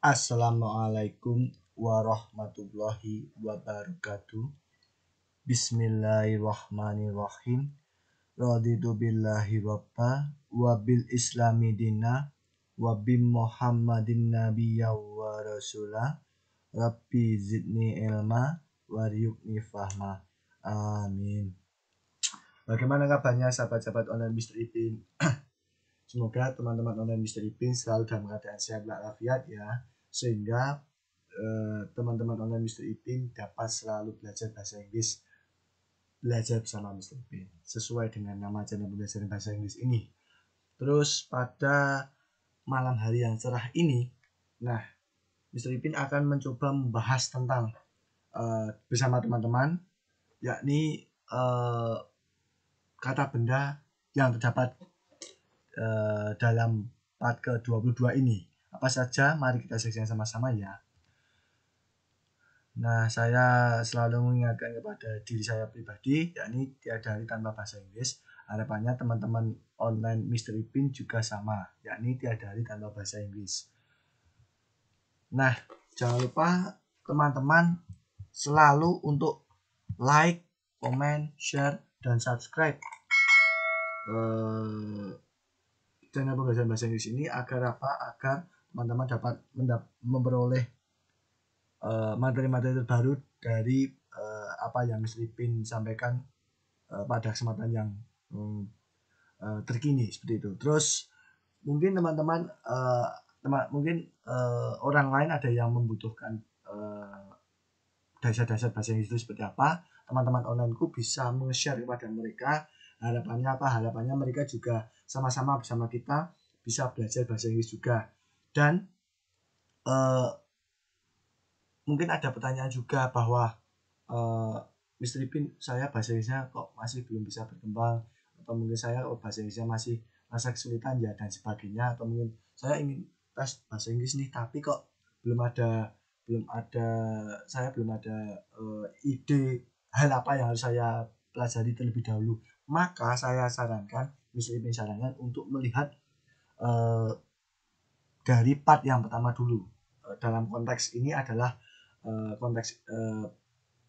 Assalamualaikum warahmatullahi wabarakatuh. Bismillahirrahmanirrahim. Raditu billahi rabba wa bil islami dina wa bi muhammadin nabiyya wa rasulah. Rabbi zidni ilma waryukni fahma. Amin. Bagaimana kabarnya sahabat-sahabat online Mr. Ipin? Semoga teman-teman online Mr. Ipin selalu dalam keadaan sehat walafiat ya, sehingga teman-teman online Mr. Ipin dapat selalu belajar bahasa Inggris, belajar bersama Mr. Ipin sesuai dengan nama channel pembelajaran bahasa Inggris ini. Terus pada malam hari yang cerah ini, nah Mr. Ipin akan mencoba membahas tentang bersama teman-teman, yakni kata benda yang terdapat dalam part ke-22 ini. Apa saja? Mari kita saksikan sama-sama ya. Nah, saya selalu mengingatkan kepada diri saya pribadi, yakni tiada hari tanpa bahasa Inggris. Harapannya teman-teman online Mr. Ipin juga sama, yakni tiada hari tanpa bahasa Inggris. Nah, jangan lupa teman-teman selalu untuk like, comment, share, dan subscribe channel pembelajaran bahasa Inggris ini agar apa? Agar teman-teman dapat memperoleh materi-materi terbaru dari apa yang Mr. Ipin sampaikan pada kesempatan yang terkini seperti itu. Terus mungkin teman-teman orang lain ada yang membutuhkan dasar-dasar bahasa Inggris itu seperti apa, teman-teman onlineku bisa meng-share kepada mereka. Harapannya apa? Harapannya mereka juga sama-sama bersama kita bisa belajar bahasa Inggris juga. Dan mungkin ada pertanyaan juga bahwa Mr. Ipin, saya bahasa Inggrisnya kok masih belum bisa berkembang, atau mungkin saya bahasa Inggrisnya masih rasa kesulitan ya dan sebagainya, atau mungkin saya ingin tes bahasa Inggris nih tapi kok belum ada ide hal apa yang harus saya pelajari terlebih dahulu. Maka saya sarankan, Mr. Ipin sarankan untuk melihat dari part yang pertama dulu. Dalam konteks ini adalah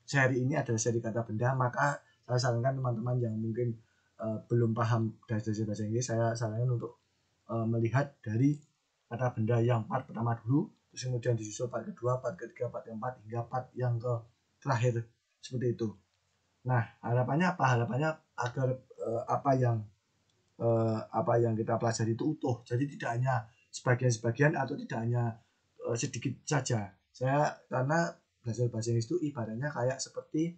seri ini adalah seri kata benda, maka saya sarankan teman-teman yang mungkin belum paham dasar bahasa Inggris, saya sarankan untuk melihat dari kata benda yang part pertama dulu, terus kemudian disusul part kedua, part ketiga, part keempat, hingga part yang terakhir seperti itu. Nah, harapannya apa? Harapannya agar apa yang kita pelajari itu utuh, jadi tidak hanya sebagian-sebagian atau tidak hanya sedikit saja. Saya karena belajar bahasa Inggris itu ibaratnya kayak seperti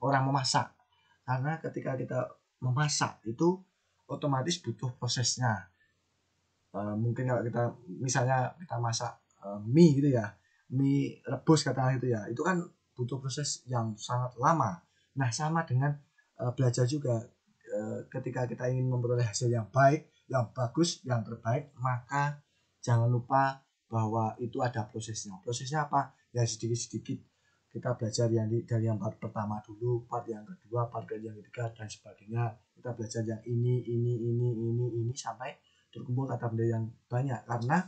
orang memasak. Karena ketika kita memasak itu otomatis butuh prosesnya. Mungkin kalau kita misalnya kita masak mie gitu ya, mie rebus katakanlah itu ya, itu kan butuh proses yang sangat lama. Nah, sama dengan belajar juga, ketika kita ingin memperoleh hasil yang baik, yang bagus, yang terbaik, maka jangan lupa bahwa itu ada prosesnya. Prosesnya apa? Ya sedikit-sedikit kita belajar dari yang part pertama dulu, part yang kedua, part yang ketiga, dan sebagainya. Kita belajar yang ini sampai terkumpul kata benda yang banyak. Karena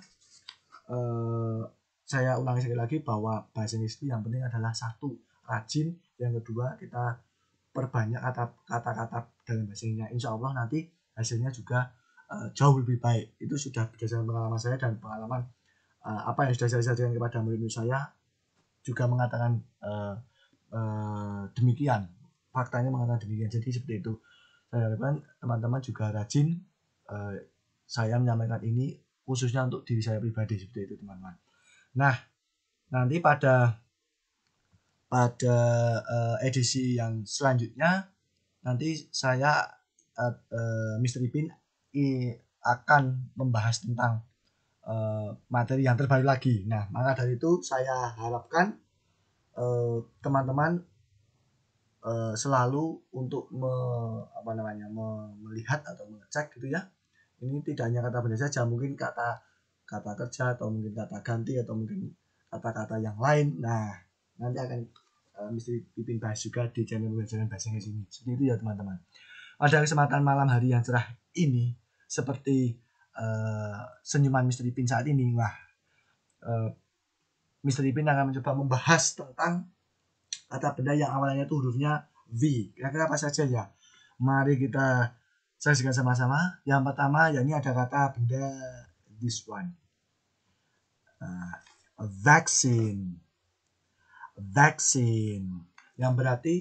saya ulangi sekali lagi bahwa bahasa Inggris itu yang penting adalah satu, rajin, yang kedua kita perbanyak kata-kata dalam bahasa Inggrisnya. Insya Allah nanti hasilnya juga jauh lebih baik. Itu sudah berdasarkan pengalaman saya dan pengalaman apa yang sudah saya sajikan kepada murid-murid saya juga mengatakan demikian. Faktanya mengatakan demikian. Jadi seperti itu. Saya harapkan teman-teman juga rajin. Saya menyampaikan ini khususnya untuk diri saya pribadi seperti itu, teman-teman. Nah, nanti pada edisi yang selanjutnya nanti saya Mr. Ipin akan membahas tentang materi yang terbaru lagi. Nah, maka dari itu saya harapkan teman-teman selalu untuk melihat atau mengecek gitu ya. Ini tidak hanya kata benda saja, mungkin kata kerja atau mungkin kata ganti atau mungkin kata-kata yang lain. Nah, nanti akan Mr. Ipin bahas juga di channel pembelajaran bahasa Inggris ini. Seperti itu ya teman-teman. Pada kesempatan malam hari yang cerah ini, seperti senyuman Mr. Ipin saat ini. Wah, Mr. Ipin akan mencoba membahas tentang kata benda yang awalnya itu hurufnya V. Kira-kira apa saja ya? Mari kita saksikan sama-sama. Yang pertama, ya ini ada kata benda this one. Vaccine. Vaccine. Yang berarti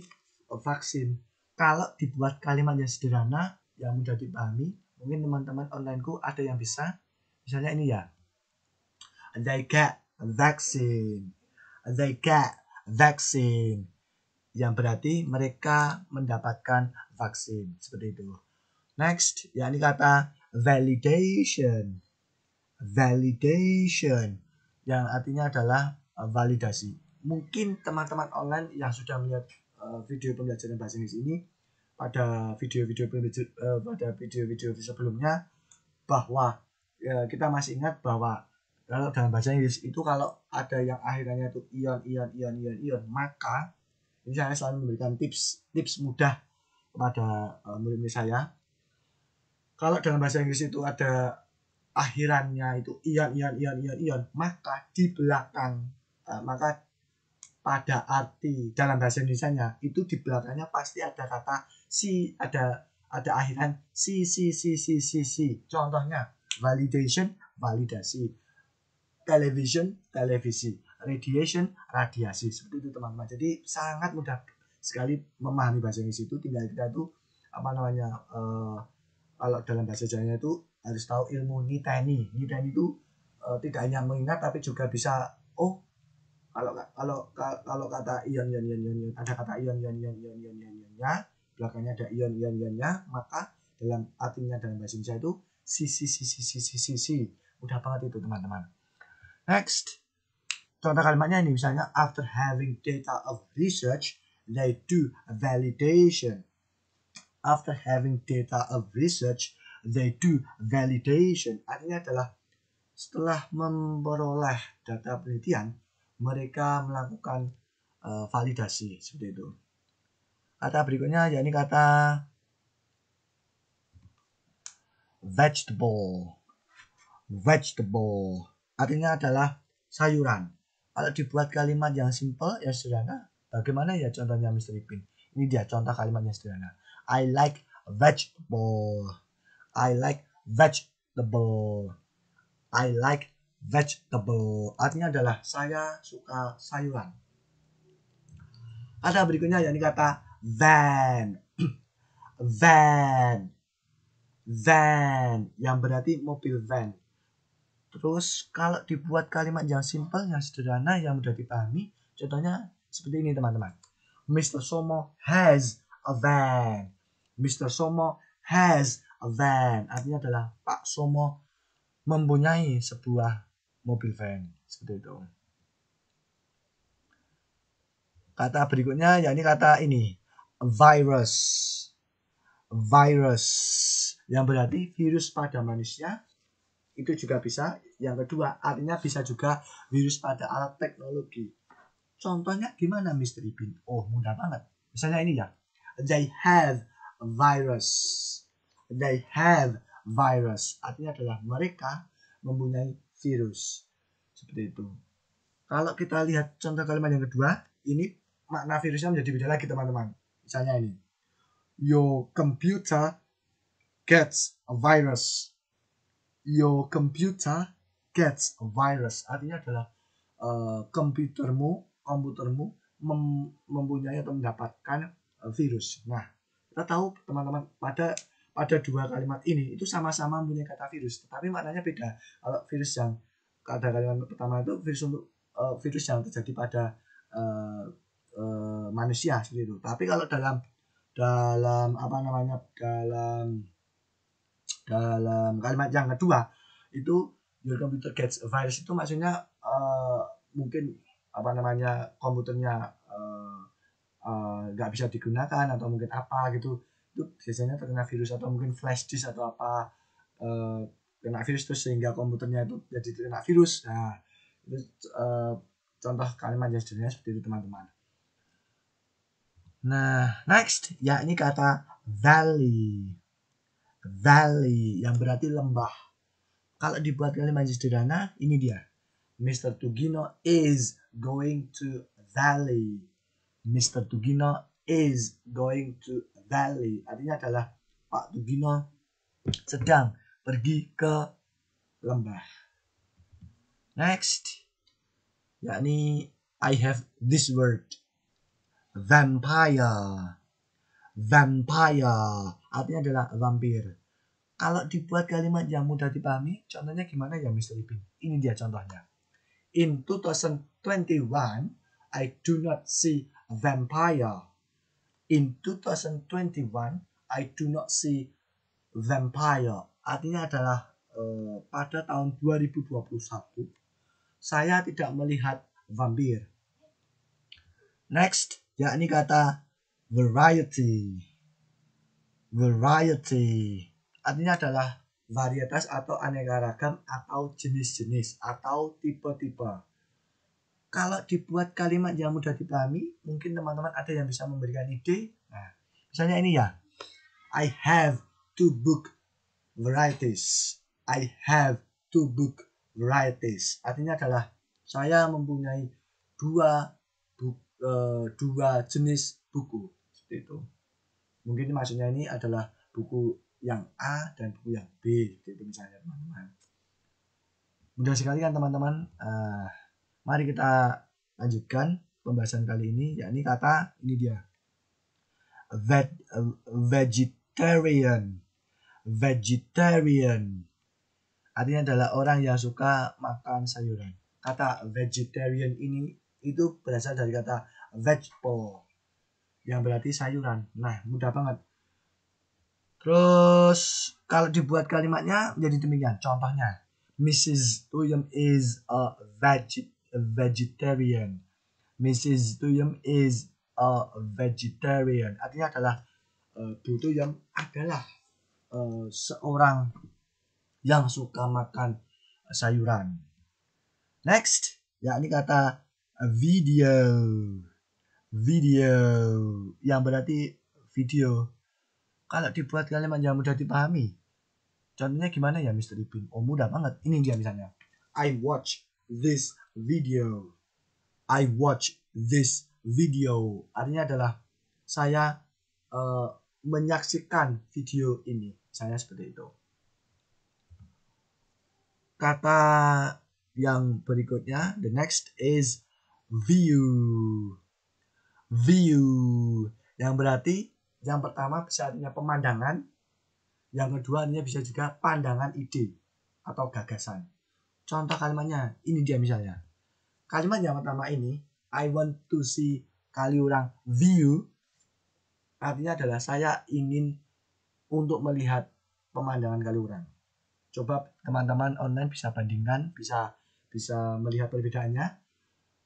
vaksin. Kalau dibuat kalimat yang sederhana, yang mudah dipahami, mungkin teman-teman onlineku ada yang bisa. Misalnya ini ya. They get vaccine. They get vaccine. Yang berarti mereka mendapatkan vaksin. Seperti itu. Next, ya ini kata validation. Validation. Yang artinya adalah validasi. Mungkin teman-teman online yang sudah melihat video pembelajaran bahasa Inggris ini pada video-video sebelumnya, bahwa kita masih ingat bahwa kalau dalam bahasa Inggris itu kalau ada yang akhirnya itu ion, maka ini saya selalu memberikan tips mudah kepada murid-murid saya. Kalau dalam bahasa Inggris itu ada akhirannya itu ion, maka di belakang maka pada arti dalam bahasa Indonesianya itu di belakangnya pasti ada kata si, ada akhiran si. Contohnya validation, validasi, television, televisi, radiation, radiasi. Seperti itu teman-teman. Jadi sangat mudah sekali memahami bahasa Inggris itu. Tinggal kita tuh kalau dalam bahasa Jawanya itu harus tahu ilmu niteni. Niteni itu tidak hanya mengingat tapi juga bisa kalau kata ion ada kata ion belakangnya ada ionnya, maka dalam artinya dalam bahasa Indonesia itu si. Mudah banget itu teman-teman. Next, contoh kalimatnya ini misalnya after having data of research they do validation. After having data of research they do validation. Artinya adalah setelah memperoleh data penelitian mereka melakukan validasi. Seperti itu. Kata berikutnya yakni kata vegetable. Vegetable artinya adalah sayuran. Kalau dibuat kalimat yang simple, yang sederhana, bagaimana ya contohnya Mr. Ipin? Ini dia contoh kalimat yang sederhana. I like vegetable. I like vegetable. I like vegetable. Artinya adalah saya suka sayuran. Kata berikutnya yakni kata van. Van. Van yang berarti mobil van. Terus kalau dibuat kalimat yang simple, yang sederhana, yang mudah dipahami, contohnya seperti ini teman-teman. Mr. Somo has a van. Mr. Somo has a van. Artinya adalah Pak Somo mempunyai sebuah mobil van. Seperti itu. Kata berikutnya yakni kata ini. Virus. Virus. Yang berarti virus pada manusia. Itu juga bisa. Yang kedua, artinya bisa juga virus pada alat teknologi. Contohnya gimana Mr. Ipin? Oh, mudah banget. Misalnya ini ya. They have a virus. They have virus. Artinya adalah mereka mempunyai virus. Seperti itu. Kalau kita lihat contoh kalimat yang kedua, ini makna virusnya menjadi beda lagi teman-teman. Misalnya ini. Your computer gets a virus. Your computer gets a virus. Artinya adalah komputermu mempunyai atau mendapatkan virus. Nah, kita tahu teman-teman pada dua kalimat ini itu sama-sama mempunyai kata virus, tetapi maknanya beda. Kalau virus yang pada kalimat pertama itu virus yang terjadi pada manusia seperti itu. Tapi kalau dalam kalimat yang kedua itu your computer gets a virus itu maksudnya mungkin komputernya nggak bisa digunakan atau mungkin apa gitu, itu biasanya terkena virus atau mungkin flash disk atau apa kena virus terus sehingga komputernya itu jadi terkena virus. Nah itu contoh kalimat yang sederhana seperti itu teman-teman. Nah next ya ini kata valley. Valley yang berarti lembah. Kalau dibuat kalimat sederhana, ini dia. Mr. Tugino is going to valley. Mr. Tugino is going to valley. Artinya adalah Pak Tugino sedang pergi ke lembah. Next, yakni I have this word. Vampire. Vampire. Artinya adalah vampir. Kalau dibuat kalimat yang mudah dipahami, contohnya gimana ya Mr. Ipin? Ini dia contohnya. In 2021, I do not see a vampire. In 2021, I do not see vampire. Artinya adalah pada tahun 2021, saya tidak melihat vampir. Next, yakni kata variety. Variety. Artinya adalah varietas atau aneka ragam atau jenis-jenis atau tipe-tipe. Kalau dibuat kalimat yang mudah dipahami, mungkin teman-teman ada yang bisa memberikan ide. Nah, misalnya ini ya. I have two book varieties. I have two book varieties. Artinya adalah saya mempunyai dua jenis buku. Seperti itu. Mungkin maksudnya ini adalah buku yang A dan buku yang B, gitu misalnya teman-teman. Mudah sekali kan teman-teman. Mari kita lanjutkan pembahasan kali ini, yakni kata ini dia. Vegetarian. Vegetarian. Artinya adalah orang yang suka makan sayuran. Kata vegetarian ini itu berasal dari kata vegetable, yang berarti sayuran. Nah, mudah banget. Terus kalau dibuat kalimatnya menjadi demikian. Contohnya, Mrs. Tuyem is a vegetarian. Mrs. Tuyem is a vegetarian. Artinya adalah Bu Tuyem adalah seorang yang suka makan sayuran. Next, yakni kata video. Video yang berarti video. Kalau dibuat kalimat yang mudah dipahami, contohnya gimana ya Mr. Ipin? Oh, mudah banget. Ini dia misalnya. I watch this video. I watch this video. Artinya adalah saya menyaksikan video ini. Saya seperti itu. Kata yang berikutnya, the next is view. View. Yang berarti yang pertama bisa artinya pemandangan. Yang kedua artinya bisa juga pandangan ide atau gagasan. Contoh kalimatnya, ini dia misalnya. Kalimat yang pertama ini, I want to see Kaliurang view. Artinya adalah saya ingin untuk melihat pemandangan Kaliurang. Coba teman-teman online bisa bandingkan, bisa melihat perbedaannya.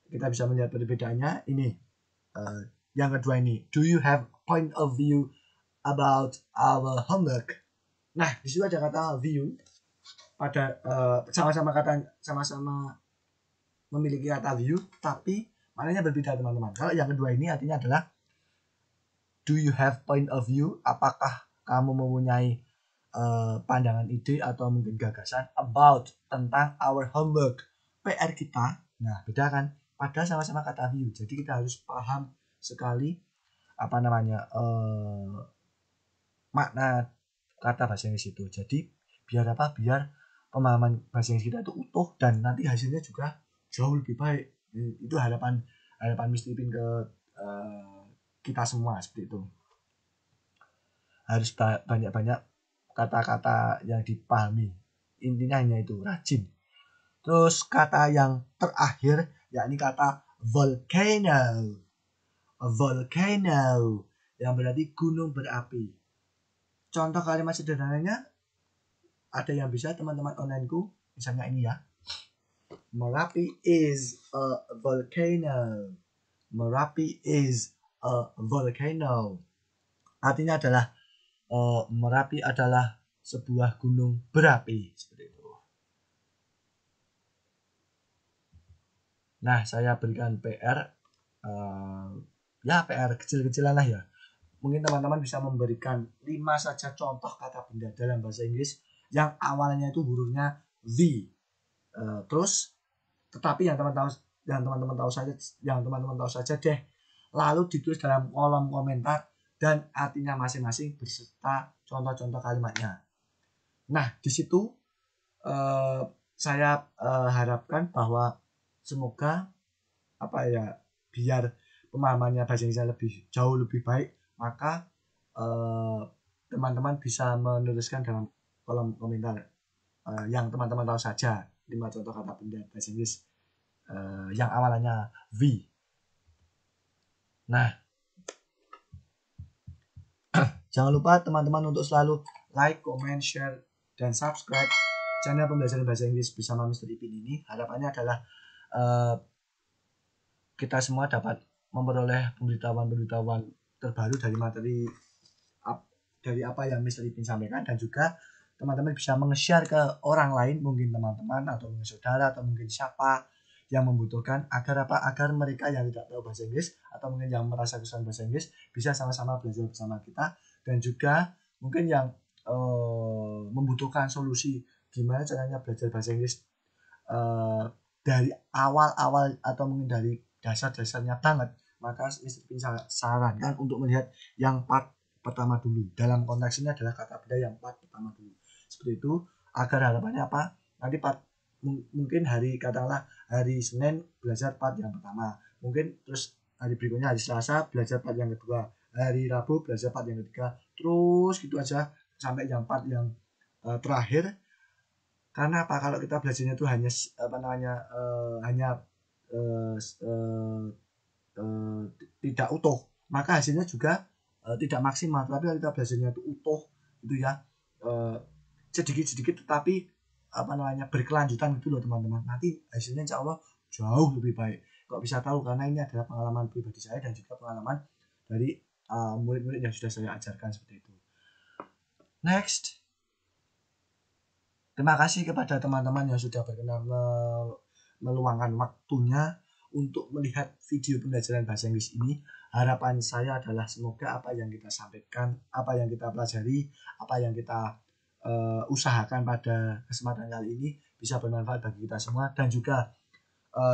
Kita bisa melihat perbedaannya. Ini yang kedua ini, do you have point of view about our homework? Nah, di situ ada kata view. Pada sama-sama memiliki kata view, tapi maknanya berbeda teman-teman. Kalau yang kedua ini artinya adalah do you have point of view? Apakah kamu mempunyai pandangan ide atau mungkin gagasan about tentang our homework, PR kita. Nah, beda kan? Padahal sama-sama kata view. Jadi kita harus paham sekali makna kata bahasa Inggris itu. Jadi biar apa? Biar pemahaman bahasa Inggris kita itu utuh dan nanti hasilnya juga jauh lebih baik. Itu harapan Mr. Ipin ke kita semua seperti itu. Harus banyak-banyak kata-kata yang dipahami. Intinya hanya itu, rajin. Terus kata yang terakhir yakni kata volcano. Volcano yang berarti gunung berapi. Contoh kalimat sederhananya ada yang bisa teman-teman onlineku, misalnya ini ya. Merapi is a volcano. Merapi is a volcano. Artinya adalah Merapi adalah sebuah gunung berapi, seperti itu. Nah, saya berikan PR, PR kecil-kecilan lah ya. Mungkin teman-teman bisa memberikan 5 saja contoh kata benda dalam bahasa Inggris yang awalnya itu hurufnya the. Terus tetapi yang teman-teman tahu saja deh, lalu ditulis dalam kolom komentar dan artinya masing-masing beserta contoh-contoh kalimatnya. Nah, di situ saya harapkan bahwa semoga biar pemahamannya bahasa Inggrisnya jauh lebih baik, maka teman-teman bisa menuliskan dalam kolom komentar yang teman-teman tahu saja 5 contoh kata benda bahasa Inggris yang awalannya V. Nah, jangan lupa teman-teman untuk selalu like, comment, share, dan subscribe channel pembelajaran bahasa Inggris bersama Mr. Ipin ini. Harapannya adalah kita semua dapat memperoleh pemberitahuan terbaru dari materi dari apa yang Mr. Ipin sampaikan, dan juga teman-teman bisa meng-share ke orang lain, mungkin teman-teman atau mungkin saudara atau mungkin siapa yang membutuhkan, agar mereka yang tidak tahu bahasa Inggris atau mungkin yang merasa kesulitan bahasa Inggris bisa sama-sama belajar bersama kita, dan juga mungkin yang membutuhkan solusi gimana caranya belajar bahasa Inggris dari awal-awal atau mungkin dari dasar-dasarnya banget, maka Mr. Ipin sarankan untuk melihat yang part pertama dulu. Dalam konteks ini adalah kata benda yang part pertama dulu. Seperti itu, agar harapannya apa? Nanti part mungkin katakanlah hari Senin belajar part yang pertama, mungkin terus hari berikutnya hari Selasa belajar part yang kedua, hari Rabu belajar part yang ketiga, terus gitu aja sampai yang part yang terakhir. Karena apa? Kalau kita belajarnya itu hanya tidak utuh, maka hasilnya juga tidak maksimal. Tapi kalau kita belajarnya itu utuh itu ya, sedikit-sedikit tetapi berkelanjutan gitu loh teman-teman, nanti hasilnya insya Allah jauh lebih baik. Kok bisa tahu? Karena ini adalah pengalaman pribadi saya dan juga pengalaman dari murid-murid yang sudah saya ajarkan seperti itu. Next, terima kasih kepada teman-teman yang sudah berkenan meluangkan waktunya untuk melihat video pembelajaran bahasa Inggris ini. Harapan saya adalah semoga apa yang kita sampaikan, apa yang kita pelajari, apa yang kita usahakan pada kesempatan kali ini bisa bermanfaat bagi kita semua, dan juga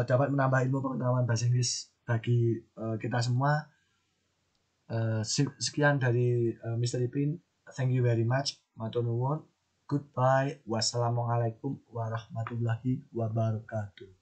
dapat menambah ilmu pengetahuan bahasa Inggris bagi kita semua. Sekian dari Mr. Ipin. Thank you very much. Matur nuwun. Goodbye. Wassalamualaikum warahmatullahi wabarakatuh.